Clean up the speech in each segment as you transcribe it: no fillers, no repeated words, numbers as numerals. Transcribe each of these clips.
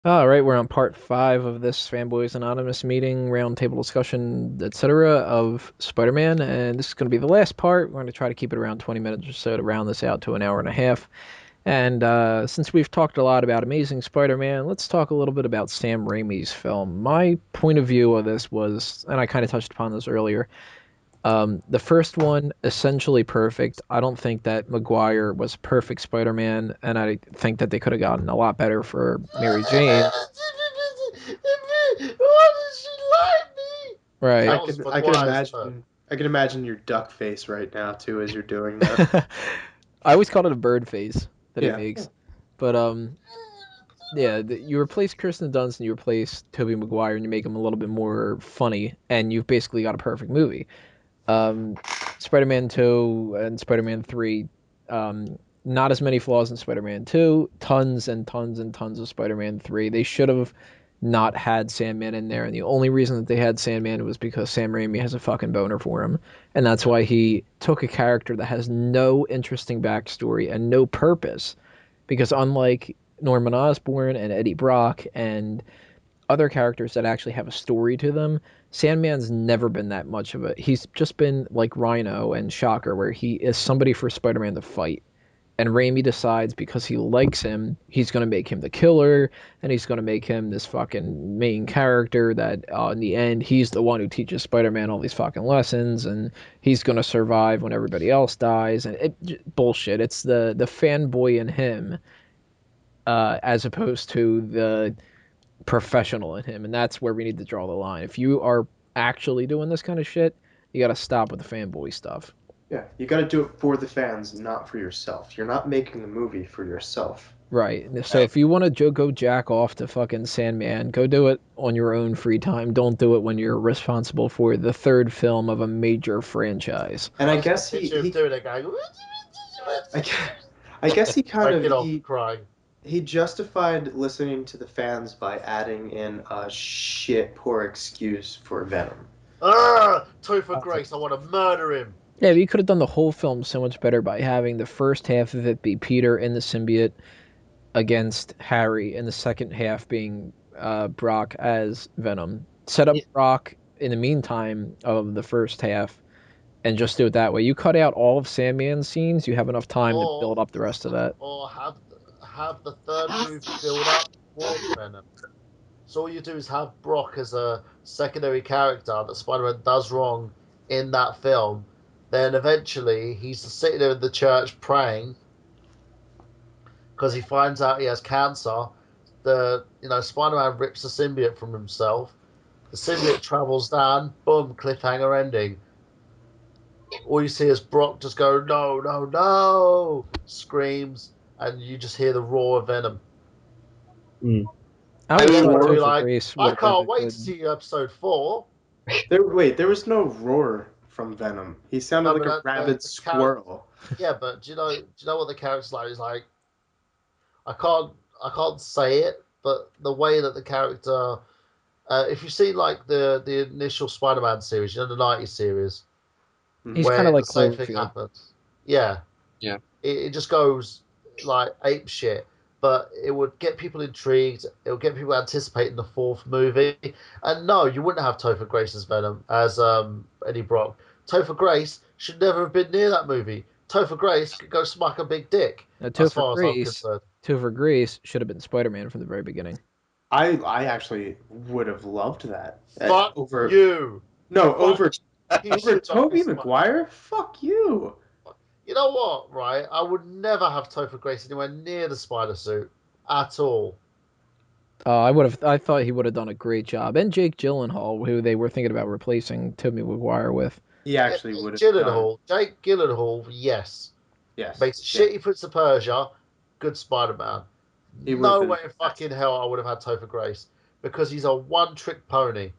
All right, we're on part 5 of this Fanboys Anonymous meeting, roundtable discussion, etc. of Spider-Man, and this is going to be the last part. We're going to try to keep it around 20 minutes or so to round this out to an hour and a half. And since we've talked a lot about Amazing Spider-Man, let's talk a little bit about Sam Raimi's film. My point of view of this was, and I kind of touched upon this earlier, the first one, essentially perfect. I don't think that Maguire was perfect Spider-Man, and I think that they could have gotten a lot better for Mary Jane. Why does she like me? Right. That I was could I could Maguire's turn. imagine I could imagine your duck face right now too as you're doing that. I always called it a bird face that he Yeah. makes. But yeah, you replace Kirsten Dunst and you replace Tobey Maguire and you make him a little bit more funny, and you've basically got a perfect movie. Um, Spider-Man 2 and Spider-Man 3, not as many flaws in Spider-Man 2, tons and tons and tons of Spider-Man 3. They should have not had Sandman in there, and the only reason that they had Sandman was because Sam Raimi has a fucking boner for him, and that's why he took a character that has no interesting backstory and no purpose, because unlike Norman Osborn and Eddie Brock and other characters that actually have a story to them, Sandman's never been that much of a. He's just been like Rhino and Shocker, where he is somebody for Spider-Man to fight. And Raimi decides because he likes him, he's going to make him the killer, and he's going to make him this fucking main character that in the end, he's the one who teaches Spider-Man all these fucking lessons, and he's going to survive when everybody else dies. And bullshit. It's the fanboy in him, as opposed to the professional in him, and that's where we need to draw the line. If you are actually doing this kind of shit, you got to stop with the fanboy stuff. Yeah. You got to do it for the fans, not for yourself. You're not making the movie for yourself. Right. So if you want to go jack off to fucking Sandman, go do it on your own free time. Don't do it when you're responsible for the third film of a major franchise. And I I was guess he, picture him he doing it going. I, gue- I guess he kind Like, of get off crying. he justified listening to the fans by adding in a shit poor excuse for Venom. Topher Grace, I want to murder him. Yeah, but you could have done the whole film so much better by having the first half of it be Peter in the symbiote against Harry, and the second half being Brock as Venom. Set up Yeah. Brock in the meantime of the first half, and just do it that way. You cut out all of Sandman's scenes, you have enough time to build up the rest of that. Or have the third movie build up towards Venom. So all you do is have Brock as a secondary character that Spider-Man does wrong in that film. Then eventually he's sitting there in the church praying because he finds out he has cancer. Spider-Man rips the symbiote from himself. The symbiote travels down. Boom! Cliffhanger ending. All you see is Brock just go no, no, no, screams, and you just hear the roar of Venom. I I always mean, thought or Be Topher like, Grace I would have been can't a wait to good. see episode 4. There was no roar from Venom. He sounded No, like a but rabid the squirrel. Yeah, but do you know what the character's like? Is like I can't say it, but the way that the character, if you see like the initial Spider-Man series, the '90s series, He's kind of where like the same thing Cloverfield. happens, yeah, Yeah. it just goes like ape shit. But it would get people intrigued. It would get people anticipating the fourth movie. And no, you wouldn't have Topher Grace as Venom as Eddie Brock. Topher Grace should never have been near that movie. Topher Grace could go smack a big dick, Now, as far as I'm concerned. Topher Grace should have been Spider-Man from the very beginning. I actually would have loved that. Fuck Over you. no Fuck over He over should not Tobey be Spider- Maguire. Fuck you. You know what, right? I would never have Topher Grace anywhere near the spider suit at all. I thought he would have done a great job, and Jake Gyllenhaal, who they were thinking about replacing Tobey Maguire with. He actually would have done. Jake Gyllenhaal, yes. Yes. Makes shitty Prince of Persia, good Spider-Man. He would No have been way in fucking hell I would have had Topher Grace because he's a one-trick pony.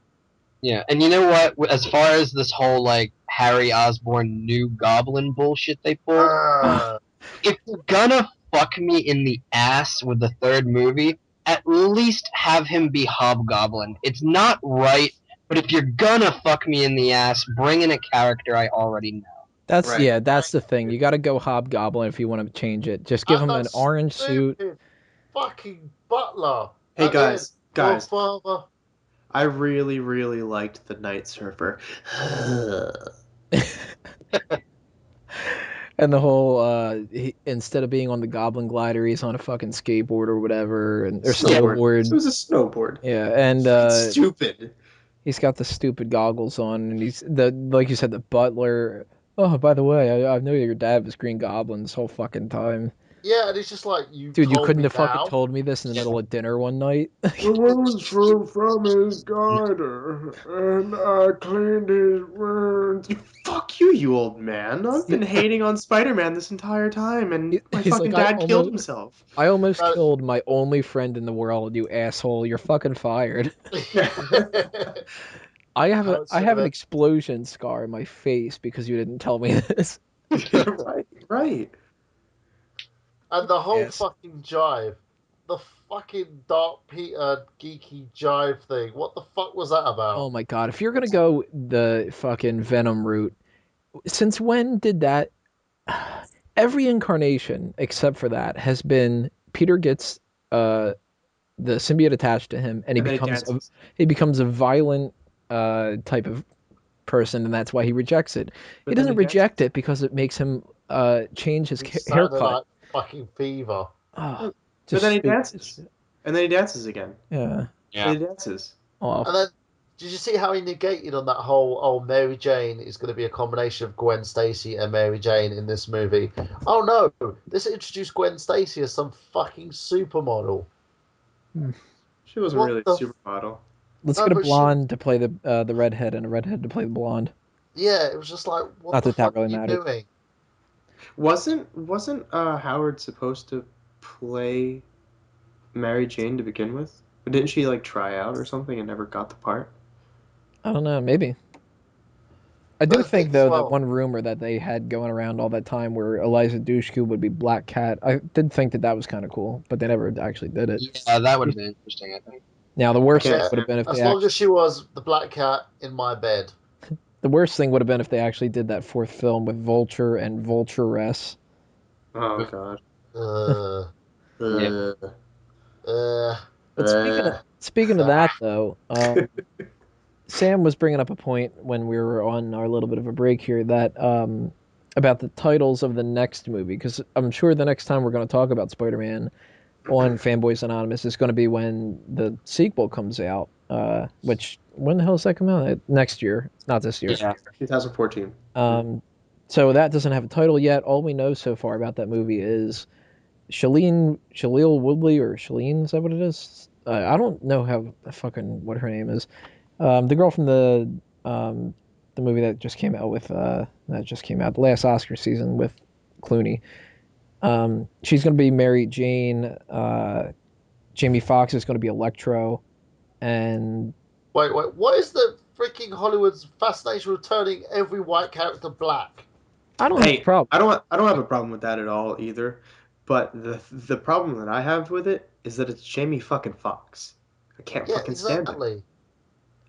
Yeah, and you know what? As far as this whole like Harry Osborn new Goblin bullshit they pulled, Ah, if you're gonna fuck me in the ass with the third movie, at least have him be Hobgoblin. It's not right, but if you're gonna fuck me in the ass, bring in a character I already know. Right. That's the thing. You got to go Hobgoblin if you want to change it. Just give and him that an orange suit. stupid fucking butler. Hey At the end, guys, oh, father. I really, really liked the Night Surfer. And the whole instead of being on the Goblin glider, he's on a fucking skateboard or whatever, and or It snowboard. was a snowboard. Yeah, and It's stupid. he's got the stupid goggles on, and he's like you said, the butler. Oh, by the way, I know your dad was Green Goblin this whole fucking time. Yeah, and it's just like, you Dude, you told couldn't me have fucking now. told me this in the middle of dinner one night. Rose from his garter, and I cleaned his wounds. Fuck you, you old man. I've been hating on Spider-Man this entire time, and my He's fucking like, dad killed himself. I almost No. killed my only friend in the world, you asshole. You're fucking fired. I have an explosion scar in my face because you didn't tell me this. Right. And the whole Yes. fucking jive. The fucking Dark Peter geeky jive thing. What the fuck was that about? Oh my god, if you're gonna go the fucking Venom route, since when did that? Every incarnation except for that has been Peter gets the symbiote attached to him, and And then he becomes a violent type of person, and that's why he rejects it. But He then doesn't he reject it because it makes him change his It sounded haircut. like fucking fever. Oh, But then he stupid dances. shit. And then he dances again. Yeah. And he dances. Oh, And then, did you see how he negated on that whole, oh, Mary Jane is going to be a combination of Gwen Stacy and Mary Jane in this movie? Oh no, this introduced Gwen Stacy as some fucking supermodel. She wasn't What really a the supermodel. let's No, get a but she- blonde to play the redhead and a redhead to play the blonde. Yeah, it was just like, what Not the that that fuck really are you mattered. doing? Wasn't Howard supposed to play Mary Jane to begin with? Or didn't she like try out or something and never got the part? I don't know, maybe. I But do the think thing though as well- that one rumor that they had going around all that time where Eliza Dushku would be Black Cat. I did think that was kind of cool, but they never actually did it. Yeah, that would have been interesting, I think. Now the worst Yeah, thing would have been if As they long as she was the black cat in my bed. the worst thing would have been if they actually did that fourth film with Vulture and Vulturess. Oh god. Uh, Yeah. But speaking of that though, Sam was bringing up a point when we were on our little bit of a break here that about the titles of the next movie, because I'm sure the next time we're going to talk about Spider-Man on Fanboys Anonymous is going to be when the sequel comes out. Which when the hell does that come out? Next year, not this year. Yeah. 2014. So that doesn't have a title yet. All we know so far about that movie is Shailene Woodley, or Shailene, is that what it is? I don't know what her name is. The girl from the movie that just came out the last Oscar season with Clooney. She's going to be Mary Jane. Jamie Foxx is going to be Electro, and wait, what is the freaking Hollywood's fascination with turning every white character black? I don't have a problem. I don't have a problem with that at all either. But the problem that I have with it is that it's Jamie fucking Foxx. I can't Yeah, fucking stand it. exactly.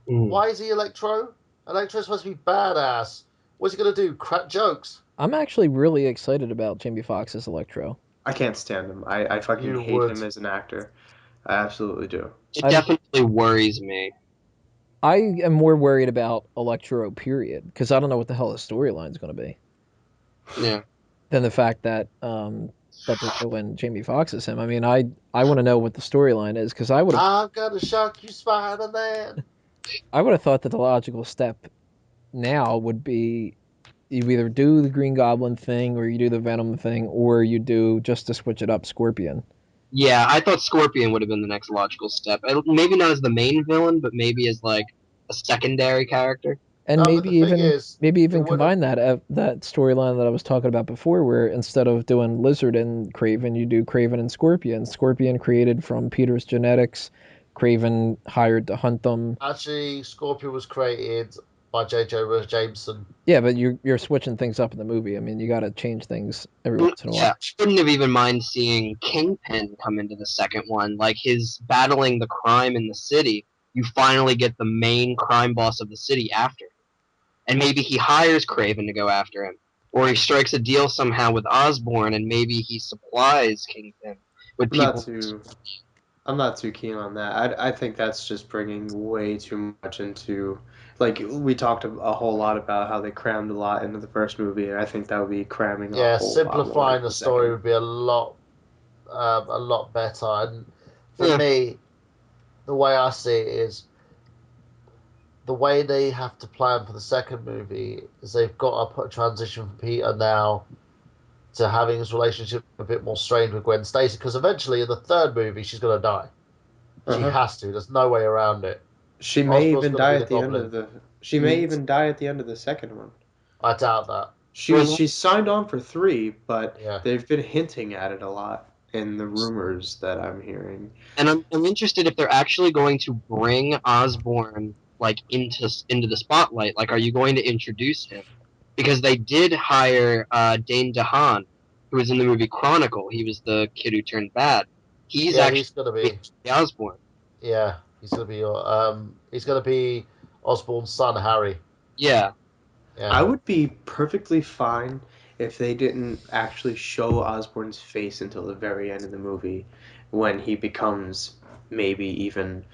Mm. Why is he Electro? Electro's supposed to be badass. What's he gonna do? Crack jokes? I'm actually really excited about Jamie Foxx as Electro. I can't stand him. I fucking You hate would. him as an actor. I absolutely do. It definitely worries me. I am more worried about Electro, period, because I don't know what the hell the storyline's going to be, Yeah. than the fact that they're doing Jamie Foxx as him. I mean, I want to know what the storyline is, because I would have I'm gonna shock you, Spider-Man. thought that the logical step now would be you either do the Green Goblin thing, or you do the Venom thing, or you do, just to switch it up, Scorpion. Yeah, I thought Scorpion would have been the next logical step. Maybe not as the main villain, but maybe as like a secondary character. And No, but maybe the thing even is, maybe it even would've- combine that storyline that I was talking about before, where instead of doing Lizard and Craven, you do Craven and Scorpion. Scorpion created from Peter's genetics, Craven hired to hunt them. Actually, Scorpion was created by J.J. Jameson. Yeah, but you're switching things up in the movie. I mean, you got to change things every once in a while. Yeah, I wouldn't have even mind seeing Kingpin come into the second one. Like his battling the crime in the city, you finally get the main crime boss of the city after him. And maybe he hires Craven to go after him. Or he strikes a deal somehow with Osborn and maybe he supplies Kingpin with people. I'm not too keen on that. I think that's just bringing way too much into, like, we talked a whole lot about how they crammed a lot into the first movie, and I think that would be cramming a Yeah, whole lot more simplifying into the the story second. would be a lot better. And for Yeah. me, the way I see it is the way they have to plan for the second movie is they've got to put a transition from Peter now to having his relationship a bit more strained with Gwen Stacy, because eventually in the third movie she's gonna die. She Uh-huh. has to. There's no way around it. She may Osborn's even gonna die be the at the end Goblin. of the. She may even die at the end of the second one. I doubt that. She's signed on for 3, but Yeah. they've been hinting at it a lot in the rumors that I'm hearing. And I'm interested if they're actually going to bring Osborn like into the spotlight. Like, are you going to introduce him? Because they did hire Dane DeHaan, who was in the movie Chronicle. He was the kid who turned bad. He's Yeah, actually he's gonna be. Osborn. Yeah, he's gonna be Osborn's son, Harry. Yeah. Yeah. I would be perfectly fine if they didn't actually show Osborn's face until the very end of the movie, when he becomes maybe even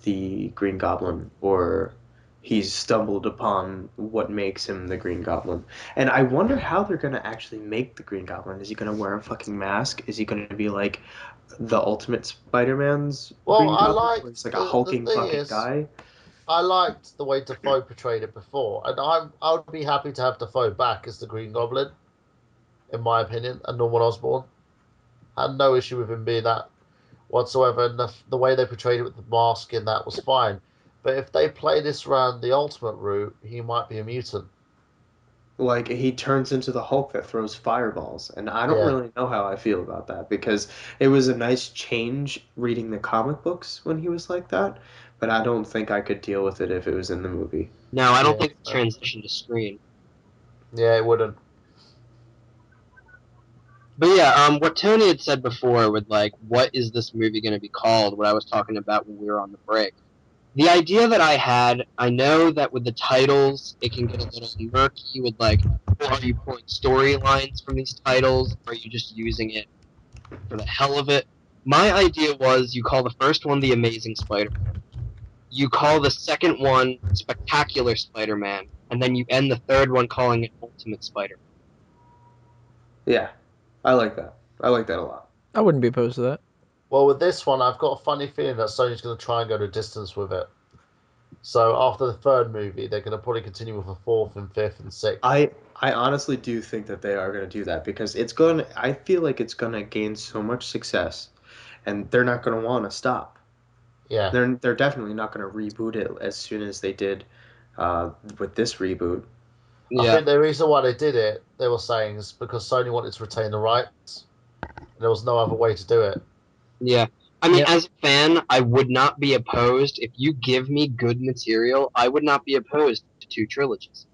the Green Goblin, or he's stumbled upon what makes him the Green Goblin. And I wonder how they're going to actually make the Green Goblin. Is he going to wear a fucking mask? Is he going to be like the Ultimate Spider-Man's Well, Green I Goblin, where liked he's like a the hulking thing fucking is, guy? I liked the way Defoe portrayed it before, and I would be happy to have Defoe back as the Green Goblin, in my opinion, and Norman Osborn. I had no issue with him being that whatsoever, and the way they portrayed it with the mask and that was fine. But if they play this around the Ultimate route, he might be a mutant. Like, he turns into the Hulk that throws fireballs, and I don't Yeah, really know how I feel about that, because it was a nice change reading the comic books when he was like that, but I don't think I could deal with it if it was in the movie. No, I don't yeah, think it's transition to screen. yeah, it wouldn't. But yeah, what Tony had said before with like, what is this movie going to be called? What I was talking about when we were on the break. The idea that I had, I know that with the titles, it can get a little murky with like, are you pulling storylines from these titles? Or are you just using it for the hell of it? My idea was you call the first one The Amazing Spider-Man. You call the second one Spectacular Spider-Man. And then you end the third one calling it Ultimate Spider-Man. Yeah, I like that. I like that a lot. I wouldn't be opposed to that. Well, with this one, I've got a funny feeling that Sony's going to try and go to distance with it. So after the third movie, they're going to probably continue with a fourth and fifth and sixth. I honestly do think that they are going to do that, because I feel like it's going to gain so much success, and they're not going to want to stop. Yeah. They're definitely not going to reboot it as soon as they did with this reboot. I Yeah. think the reason why they did it, they were saying, is because Sony wanted to retain the rights. There was no other way to do it. Yeah. I mean, Yep. as a fan, I would not be opposed. If you give me good material, I would not be opposed to 2 trilogies.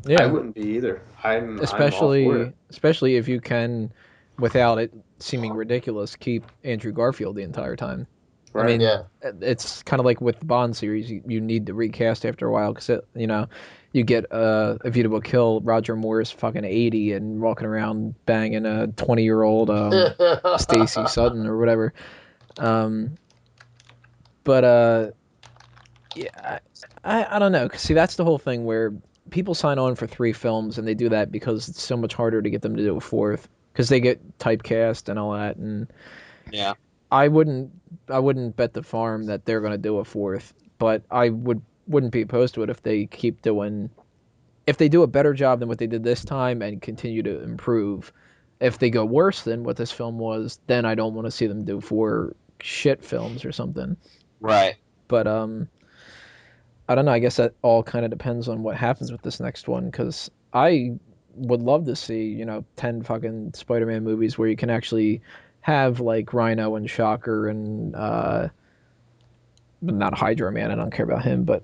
Yeah, I wouldn't be either. I'm all for it. especially if you can, without it seeming ridiculous, keep Andrew Garfield the entire time. I Right. mean, Yeah. it's kind of like with the Bond series. You need to recast after a while because you get a View to a Kill, Roger Moore's fucking 80 and walking around banging a 20-year-old Stacy Sutton or whatever. But yeah, I don't know. 'Cause see, that's the whole thing where people sign on for 3 films and they do that because it's so much harder to get them to do a fourth because they get typecast and all that. And Yeah. I wouldn't bet the farm that they're gonna do a fourth, but I wouldn't be opposed to it if they keep doing if they do a better job than what they did this time and continue to improve. If they go worse than what this film was, then I don't want to see them do 4 shit films or something. Right. But I don't know. I guess that all kind of depends on what happens with this next one, because I would love to see 10 fucking Spider-Man movies where you can actually have like Rhino and Shocker and not Hydro Man. I don't care about him, but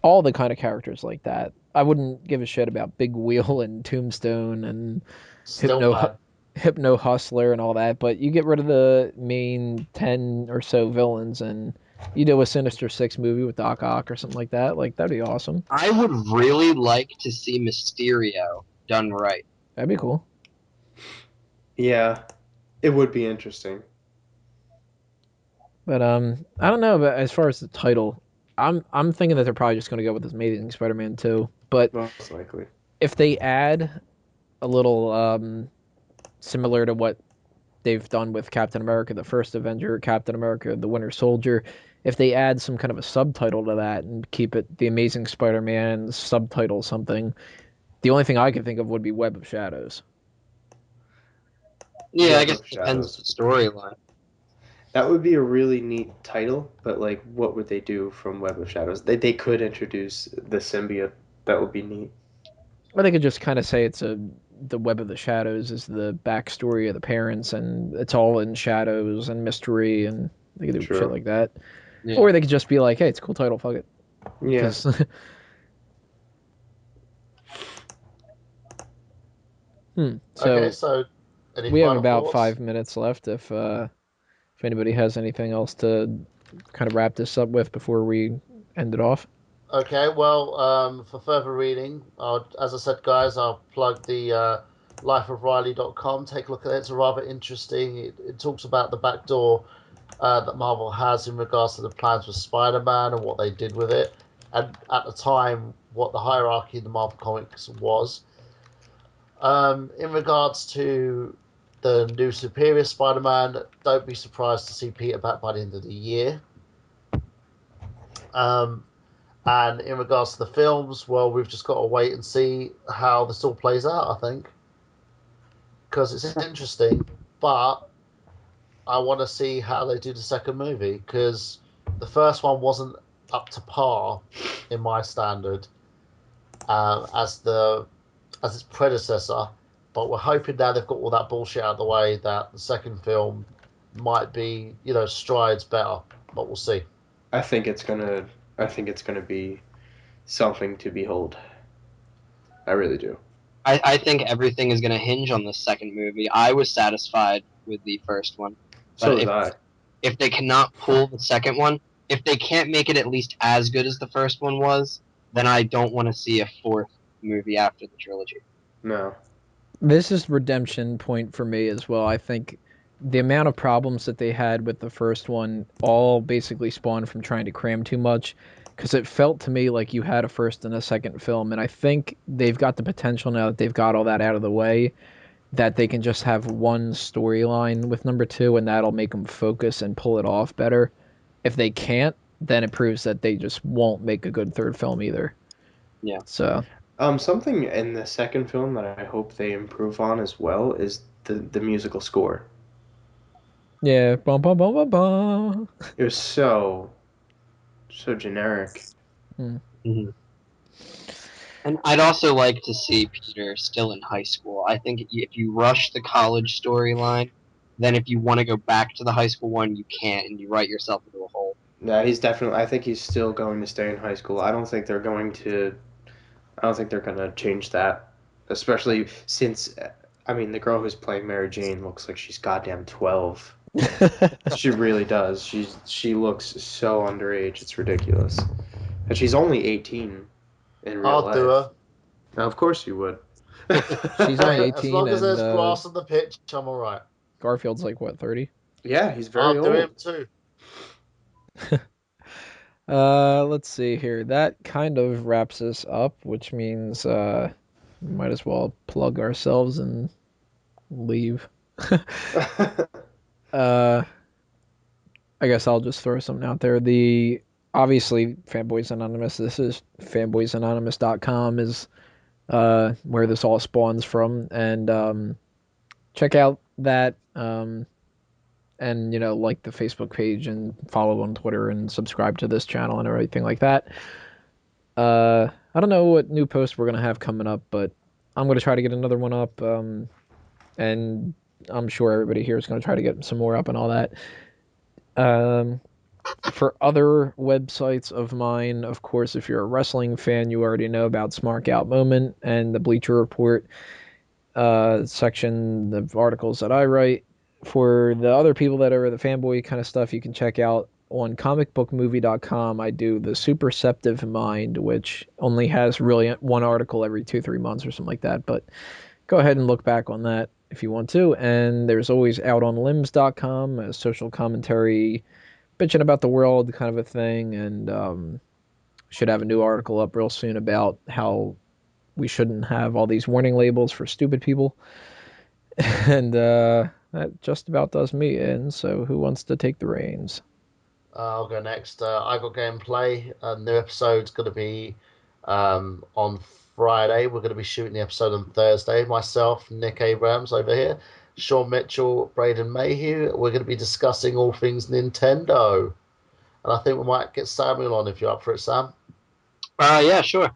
all the kind of characters like that. I wouldn't give a shit about Big Wheel and Tombstone and Still Hypno mad. Hypno Hustler and all that, but you get rid of the main 10 or so villains and you do a Sinister Six movie with Doc Ock or something like that. Like, that'd be awesome. I would really like to see Mysterio done right. That'd be cool. Yeah, it would be interesting. But I don't know. But as far as the title, I'm thinking that they're probably just going to go with this Amazing Spider-Man 2. But Most likely. if they add a little similar to what they've done with Captain America, the First Avenger, Captain America, the Winter Soldier, if they add some kind of a subtitle to that and keep it the Amazing Spider-Man subtitle something, the only thing I could think of would be Web of Shadows. Yeah, I Web guess of it depends Shadows. on the storyline. That would be a really neat title, but like, what would they do from Web of Shadows? They could introduce the symbiote. That would be neat. Or they could just kind of say the Web of the Shadows is the backstory of the parents, and it's all in shadows and mystery, and they could do True. shit like that. Yeah. Or they could just be like, hey, it's a cool title, fuck it. Yeah. 'Cause- So Okay, so any we have final about thoughts? 5 minutes left. If anybody has anything else to kind of wrap this up with before we end it off. Okay, well, for further reading, as I said, guys, I'll plug the lifeofriley.com. Take a look at it. It's rather interesting. It talks about the back door that Marvel has in regards to the plans for Spider-Man and what they did with it, and at the time, what the hierarchy in the Marvel Comics was. In regards to the new Superior Spider-Man, don't be surprised to see Peter back by the end of the year. And in regards to the films, well, we've just got to wait and see how this all plays out, I think. Because it's interesting, but I want to see how they do the second movie, because the first one wasn't up to par, in my standard, as its predecessor. But we're hoping now they've got all that bullshit out of the way that the second film might be, strides better. But we'll see. I think it's gonna be something to behold. I really do. I think everything is going to hinge on the second movie. I was satisfied with the first one. So But was I. if they cannot pull the second one, if they can't make it at least as good as the first one was, then I don't want to see a fourth movie after the trilogy. No. This is redemption point for me as well. I think the amount of problems that they had with the first one all basically spawned from trying to cram too much, because it felt to me like you had a first and a second film, and I think they've got the potential now that they've got all that out of the way that they can just have one storyline with number two, and that'll make them focus and pull it off better. If they can't, then it proves that they just won't make a good third film either. Yeah. So Something in the second film that I hope they improve on as well is the musical score. yeah, bum bum bum bum bum. It was so generic. Mm-hmm. And I'd also like to see Peter still in high school. I think if you rush the college storyline, then if you want to go back to the high school one, you can't, and you write yourself into a hole. Yeah, I think he's still going to stay in high school. I don't think they're going to change that, especially since, I mean, the girl who's playing Mary Jane looks like she's goddamn 12. She really does. She looks so underage. It's ridiculous. And she's only 18 in real I'll life. do her. Now, of course you would. She's only Hey, 18 as long as and there's grass on the pitch, I'm all right. Garfield's like what, 30? Yeah, he's I'll very do him old. too. Let's see here. That kind of wraps us up, which means we might as well plug ourselves and leave. I guess I'll just throw something out there. Obviously Fanboys Anonymous. This is fanboysanonymous.com is where this all spawns from, and check out that and like the Facebook page and follow on Twitter and subscribe to this channel and everything like that. I don't know what new post we're gonna have coming up, but I'm gonna try to get another one up, and I'm sure everybody here is gonna try to get some more up and all that. For other websites of mine, of course, if you're a wrestling fan, you already know about Smart Out Moment and the Bleacher Report section of articles that I write. For the other people that are the fanboy kind of stuff, you can check out on comicbookmovie.com. I do the Superceptive Mind, which only has really one article every 2-3 months or something like that. But go ahead and look back on that if you want to. And there's always outonlimbs.com, a social commentary bitching about the world kind of a thing, and should have a new article up real soon about how we shouldn't have all these warning labels for stupid people. And that just about does me in. So who wants to take the reins? I'll go next. I got gameplay. A new episode's going to be on Friday. We're going to be shooting the episode on Thursday. Myself, Nick Abrams over here, Sean Mitchell, Braden Mayhew. We're going to be discussing all things Nintendo. And I think we might get Samuel on if you're up for it, Sam. Yeah, sure.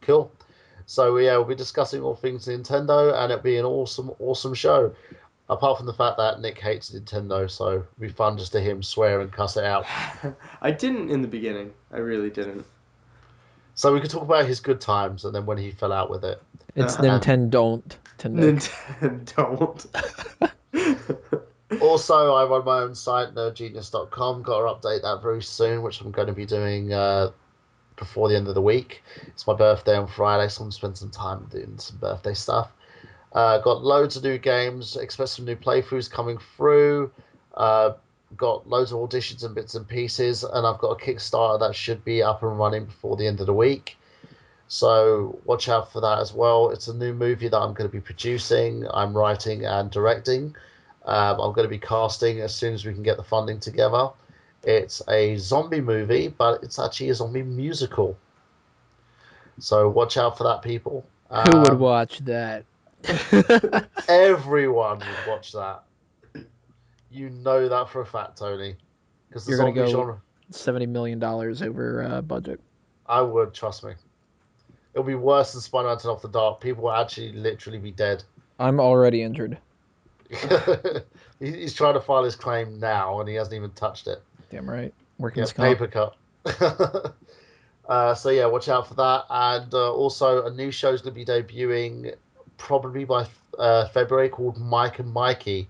Cool. So yeah, we'll be discussing all things Nintendo, and it'll be an awesome show. Apart from the fact that Nick hates Nintendo, so it'll be fun just to hear him swear and cuss it out. I didn't in the beginning. I really didn't. So we could talk about his good times and then when he fell out with it. It's Nintendo. Don't. Also, I run my own site, nerdgenius.com. Got to update that very soon, which I'm going to be doing before the end of the week. It's my birthday on Friday, so I'm going to spend some time doing some birthday stuff. Got loads of new games. Expect some new playthroughs coming through. Got loads of auditions and bits and pieces, and I've got a Kickstarter that should be up and running before the end of the week. So watch out for that as well. It's a new movie that I'm going to be producing. I'm writing and directing. I'm going to be casting as soon as we can get the funding together. It's a zombie movie, but it's actually a zombie musical. So watch out for that, people. Who would watch that? Everyone would watch that. You know that for a fact, Tony. Because the You're going zombie to go genre, $70 million over budget. I would, trust me. It'll be worse than Spider-Man Turn Off the Dark. People will actually literally be dead. I'm already injured. He's trying to file his claim now, and he hasn't even touched it. Damn right. Working Yeah, paper cut. So yeah, watch out for that. And also, a new show is going to be debuting probably by February called Mike and Mikey.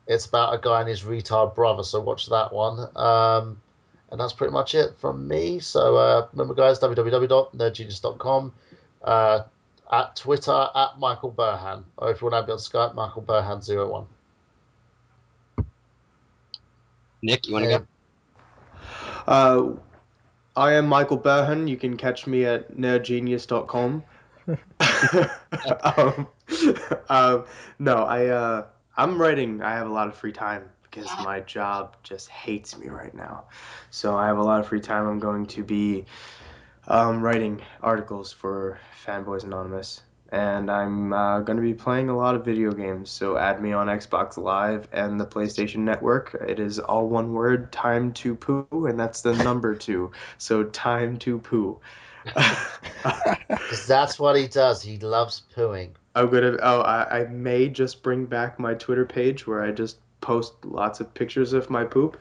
It's about a guy and his retard brother, so watch that one. And that's pretty much it from me. So remember, guys, www.nerdgenius.com. At Twitter, at Michael Burhan. Or if you want to be on Skype, Michael Burhan01. Nick, you want to go? I am Michael Burhan. You can catch me at nerdgenius.com. No, I'm writing. I have a lot of free time because my job just hates me right now. So I have a lot of free time. I'm going to be writing articles for Fanboys Anonymous. And I'm going to be playing a lot of video games. So add me on Xbox Live and the PlayStation Network. It is all one word, time to poo, and that's the number 2. So time to poo. Because that's what he does. He loves pooing. I may just bring back my Twitter page where I just post lots of pictures of my poop.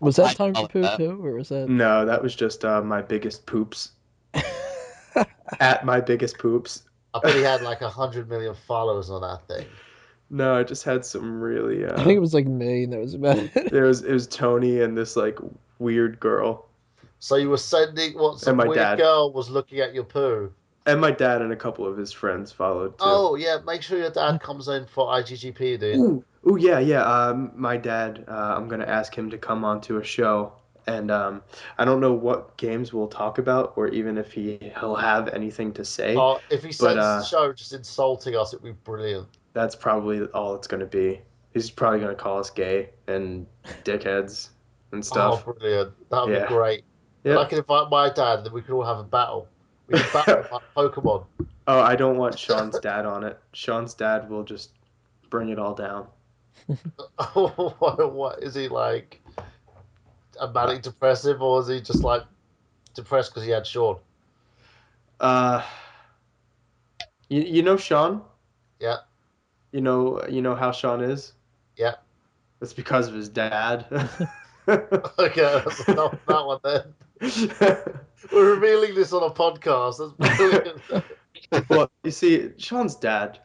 Was that time to poo too, or was that? No, that was just my biggest poops. At my biggest poops. I bet he had like 100 million followers on that thing. No, I just had some really. I think it was like me. That was about it. It was Tony and this like weird girl. So you were sending what some weird girl was looking at your poo. And my dad and a couple of his friends followed too. Oh yeah, make sure your dad comes in for IGGP, dude. Ooh, yeah. My dad, I'm gonna ask him to come onto a show, and I don't know what games we'll talk about, or even if he'll have anything to say. If he sends the show just insulting us, it'd be brilliant. That's probably all it's gonna be. He's probably gonna call us gay and dickheads and stuff. Oh, brilliant! That would be great. Yeah. I can invite my dad, and then we could all have a battle. We can battle like Pokemon. Oh, I don't want Sean's dad on it. Sean's dad will just bring it all down. What is he like? A manic depressive, or is he just like depressed because he had Sean? You know Sean? Yeah. You know how Sean is? Yeah. That's because of his dad. Okay, that's enough of that one then. We're revealing this on a podcast. That's brilliant. Well, you see, Sean's dad.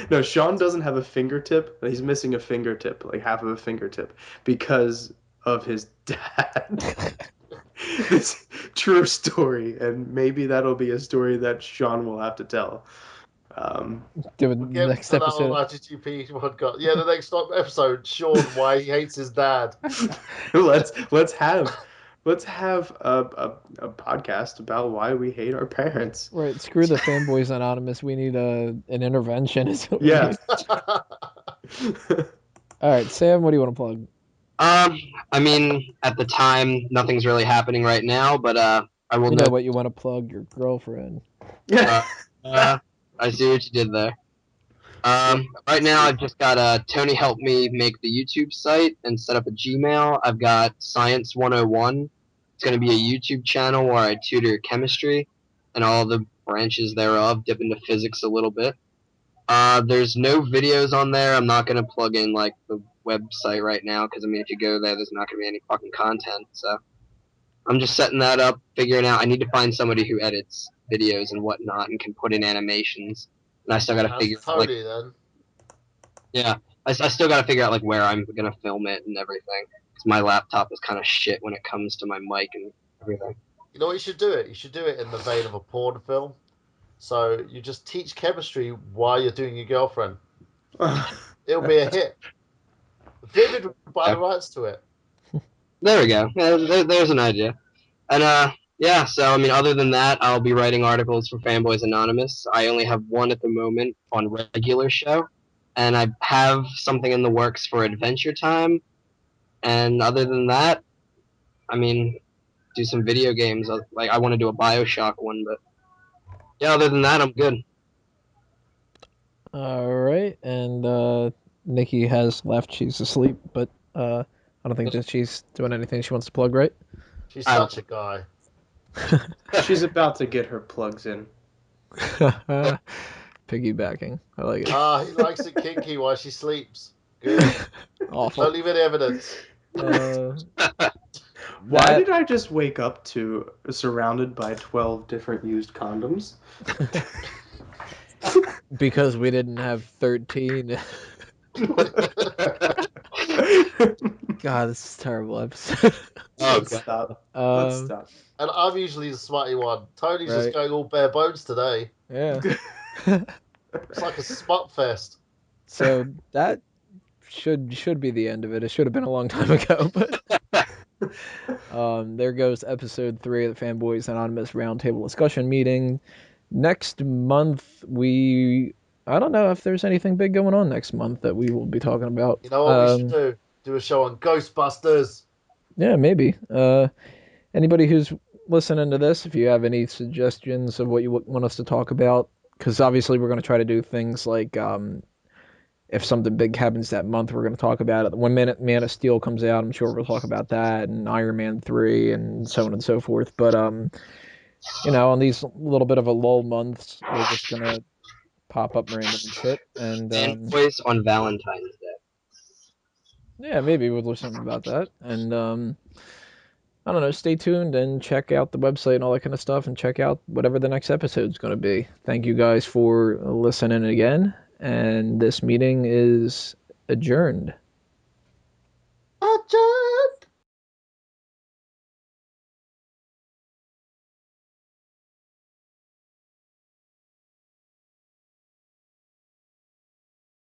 No, Sean doesn't have a fingertip. He's missing a fingertip, like half of a fingertip, because of his dad. It's true story, and maybe that'll be a story that Sean will have to tell. Do it We'll get next to that episode. on IGTP podcast. Yeah, the next episode, Sean, why he hates his dad. let's have a podcast about why we hate our parents. Right, screw the Fanboys Anonymous. We need an intervention. Is what we Yeah. need. All right, Sam, what do you want to plug? I mean, at the time, nothing's really happening right now, but I will You know note. what you want to plug? Your girlfriend. I see what you did there. Right now, I've just got Tony help me make the YouTube site and set up a Gmail. I've got Science 101. It's going to be a YouTube channel where I tutor chemistry and all the branches thereof, dip into physics a little bit. There's no videos on there. I'm not going to plug in like the website right now because I mean, if you go there, there's not going to be any fucking content. So I'm just setting that up, figuring out. I need to find somebody who edits videos and whatnot and can put in animations. And I still got to figure out, like, Tony then. yeah, I still got to figure out like where I'm gonna film it and everything. Cause my laptop is kind of shit when it comes to my mic and everything. You know what you should do it? You should do it in the vein of a porn film. So you just teach chemistry while you're doing your girlfriend. It'll be a hit. Vivid would buy the rights to it. There we go. Yeah, there's an idea. And yeah. So I mean, other than that, I'll be writing articles for Fanboys Anonymous. I only have one at the moment on regular show, and I have something in the works for Adventure Time. And other than that, I mean, do some video games. Like I want to do a BioShock one, but yeah, other than that, I'm good. All right, and Nikki has left. She's asleep, but I don't think that she's doing anything she wants to plug, right? She's such a guy. She's about to get her plugs in. Piggybacking. I like it. He likes it kinky while she sleeps. Good. Awful. Don't leave any evidence. Why did I just wake up to surrounded by 12 different used condoms? Because we didn't have 13. God, this is a terrible episode. Let's stop. Let's stop. And I'm usually the smutty one. Tony's Right. just going all bare bones today. Yeah. It's like a smut fest. So that should be the end of it. It should have been a long time ago, but there goes episode 3 of the Fanboys Anonymous Roundtable discussion meeting. Next month I don't know if there's anything big going on next month that we will be talking about. You know what we should do? Do a show on Ghostbusters. Yeah, maybe. Anybody who's listening to this, if you have any suggestions of what you want us to talk about, because obviously we're going to try to do things like if something big happens that month, we're going to talk about it. When Man of Steel comes out, I'm sure we'll talk about that, and Iron Man 3, and so on and so forth. But, you know, on these little bit of a lull months, we're just going to pop up random shit. And Fanboys on Valentine's Day. yeah, maybe we'll do something about that. And I don't know, stay tuned and check out the website and all that kind of stuff, and check out whatever the next episode's going to be. Thank you guys for listening again, and this meeting is adjourned. Adjourned.